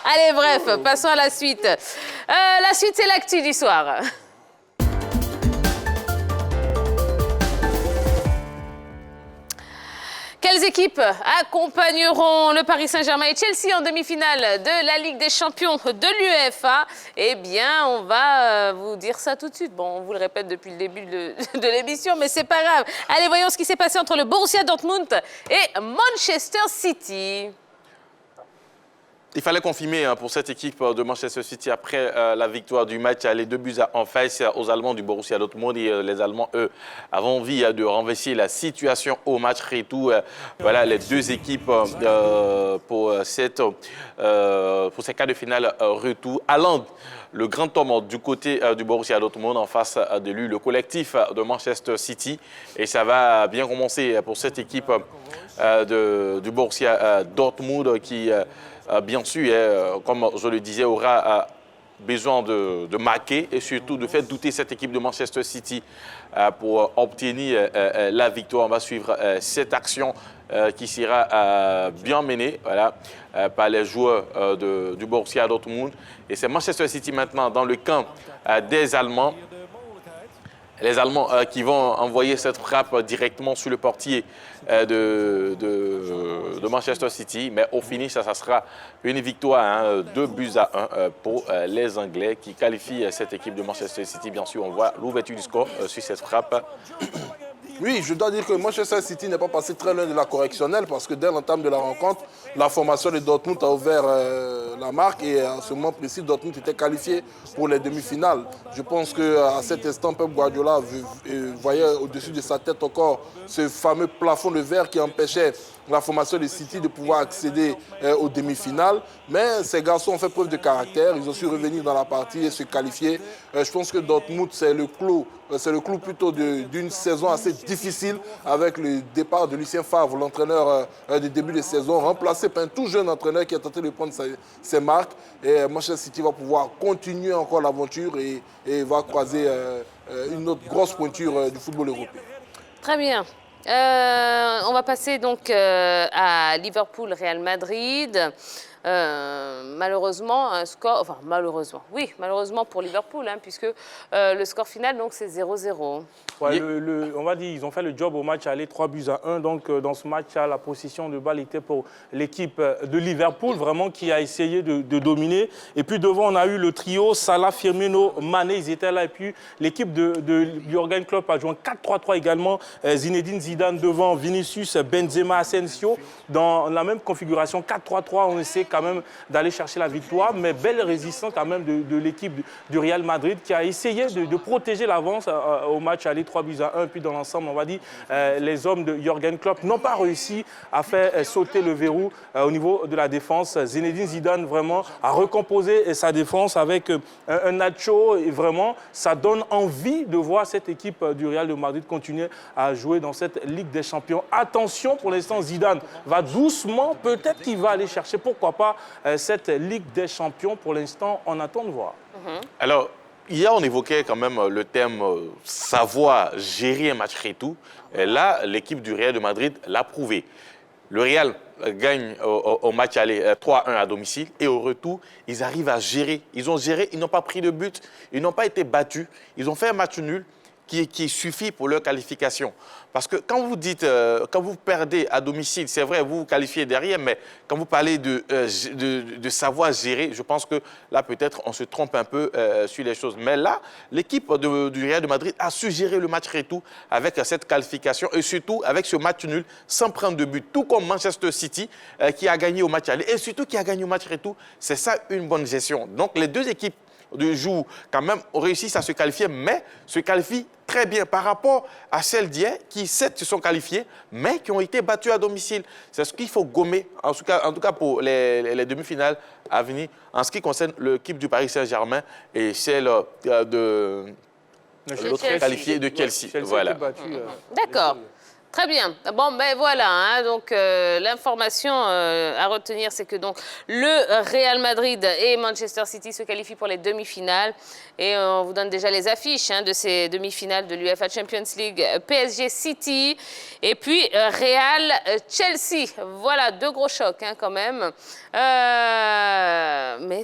allez, bref, passons à la suite. La suite, c'est l'actu du soir. Quelles équipes accompagneront le Paris Saint-Germain et Chelsea en demi-finale de la Ligue des Champions de l'UEFA? Eh bien, on va vous dire ça tout de suite. Bon, on vous le répète depuis le début de l'émission, mais c'est pas grave. Allez, voyons ce qui s'est passé entre le Borussia Dortmund et Manchester City. Il fallait confirmer pour cette équipe de Manchester City après la victoire du match, les 2-1 face aux Allemands du Borussia Dortmund. Et les Allemands, eux, avaient envie de renverser la situation au match retour. Voilà les deux équipes pour ces quarts de finale retour. Allant le grand homme du côté du Borussia Dortmund, en face de lui, le collectif de Manchester City. Et ça va bien commencer pour cette équipe du Borussia Dortmund qui... bien sûr, comme je le disais, aura besoin de marquer et surtout de faire douter cette équipe de Manchester City pour obtenir la victoire. On va suivre cette action qui sera bien menée par les joueurs du Borussia Dortmund. Et c'est Manchester City maintenant dans le camp des Allemands. Les Allemands qui vont envoyer cette frappe directement sur le portier de Manchester City. Mais au finish, ça sera une victoire 2-1 pour les Anglais qui qualifient cette équipe de Manchester City. Bien sûr, on voit l'ouverture du score sur cette frappe. Oui, je dois dire que Manchester City n'est pas passé très loin de la correctionnelle parce que dès l'entame de la rencontre, la formation de Dortmund a ouvert la marque et à ce moment précis, Dortmund était qualifié pour les demi-finales. Je pense qu'à cet instant, Pep Guardiola voyait au-dessus de sa tête encore ce fameux plafond de verre qui empêchait la formation de City de pouvoir accéder aux demi-finales. Mais ces garçons ont fait preuve de caractère, ils ont su revenir dans la partie et se qualifier. Je pense que Dortmund, c'est le clou plutôt d'une saison assez difficile avec le départ de Lucien Favre, l'entraîneur du début de saison, remplacé par un tout jeune entraîneur qui a tenté de prendre ses marques. Et Manchester City va pouvoir continuer encore l'aventure et va croiser une autre grosse pointure du football européen. Très bien. On va passer donc à Liverpool-Real Madrid. Malheureusement, un score... Enfin, malheureusement pour Liverpool, puisque le score final, donc, c'est 0-0. Ouais, on va dire ils ont fait le job au match aller 3-1. Donc, dans ce match, la position de balle était pour l'équipe de Liverpool, vraiment, qui a essayé de dominer. Et puis, devant, on a eu le trio Salah, Firmino, Mané, ils étaient là. Et puis, l'équipe de Jürgen Klopp a joué en 4-3-3 également. Zinedine Zidane devant, Vinicius, Benzema, Asensio. Dans la même configuration, 4-3-3, on essaie quand même d'aller chercher la victoire. Mais belle résistance quand même de l'équipe du Real Madrid qui a essayé de protéger l'avance au match aller 3-1. Puis dans l'ensemble, on va dire, les hommes de Jürgen Klopp n'ont pas réussi à faire sauter le verrou au niveau de la défense. Zinedine Zidane vraiment a recomposé sa défense avec un Nacho. Et vraiment, ça donne envie de voir cette équipe du Real de Madrid continuer à jouer dans cette Ligue des Champions. Attention, pour l'instant, Zidane va doucement. Peut-être qu'il va aller chercher, pourquoi pas, cette Ligue des Champions. Pour l'instant, on attend de voir. Alors, hier, on évoquait quand même le thème savoir gérer un match retour. Et là, l'équipe du Real de Madrid l'a prouvé. Le Real gagne au match aller 3-1 à domicile et au retour, ils arrivent à gérer. Ils ont géré, ils n'ont pas pris de but, ils n'ont pas été battus. Ils ont fait un match nul qui suffit pour leur qualification. Parce que quand vous dites, quand vous perdez à domicile, c'est vrai, vous vous qualifiez derrière, mais quand vous parlez de savoir gérer, je pense que là, peut-être, on se trompe un peu sur les choses. Mais là, l'équipe du Real de Madrid a su gérer le match retour avec cette qualification et surtout avec ce match nul sans prendre de but, tout comme Manchester City qui a gagné au match aller et surtout qui a gagné au match retour. C'est ça une bonne gestion. Donc, les deux équipes de jour, quand même, réussissent à se qualifier, mais se qualifient très bien par rapport à celles d'hier qui, certes, se sont qualifiées, mais qui ont été battues à domicile. C'est ce qu'il faut gommer, en tout cas pour les demi-finales à venir, en ce qui concerne l'équipe du Paris Saint-Germain et celle de l'autre qualifiée de Chelsea. Voilà. D'accord. Très bien. Bon, ben voilà. Donc, l'information à retenir, c'est que donc, le Real Madrid et Manchester City se qualifient pour les demi-finales. Et on vous donne déjà les affiches de ces demi-finales de l'UEFA Champions League. PSG City et puis Real Chelsea. Voilà, deux gros chocs quand même.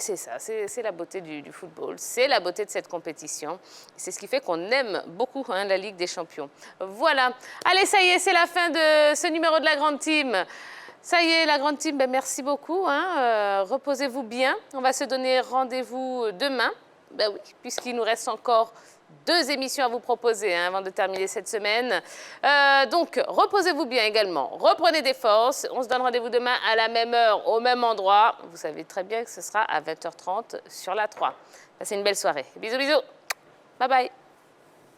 c'est ça, c'est la beauté du football, c'est la beauté de cette compétition. C'est ce qui fait qu'on aime beaucoup la Ligue des Champions. Voilà. Allez, ça y est, c'est la fin de ce numéro de la Grande Team. Ça y est, la Grande Team, merci beaucoup. Reposez-vous bien. On va se donner rendez-vous demain. Ben oui, puisqu'il nous reste encore 2 émissions à vous proposer avant de terminer cette semaine. Donc, reposez-vous bien également. Reprenez des forces. On se donne rendez-vous demain à la même heure, au même endroit. Vous savez très bien que ce sera à 20h30 sur la 3. Passez une belle soirée. Bisous, bisous. Bye bye.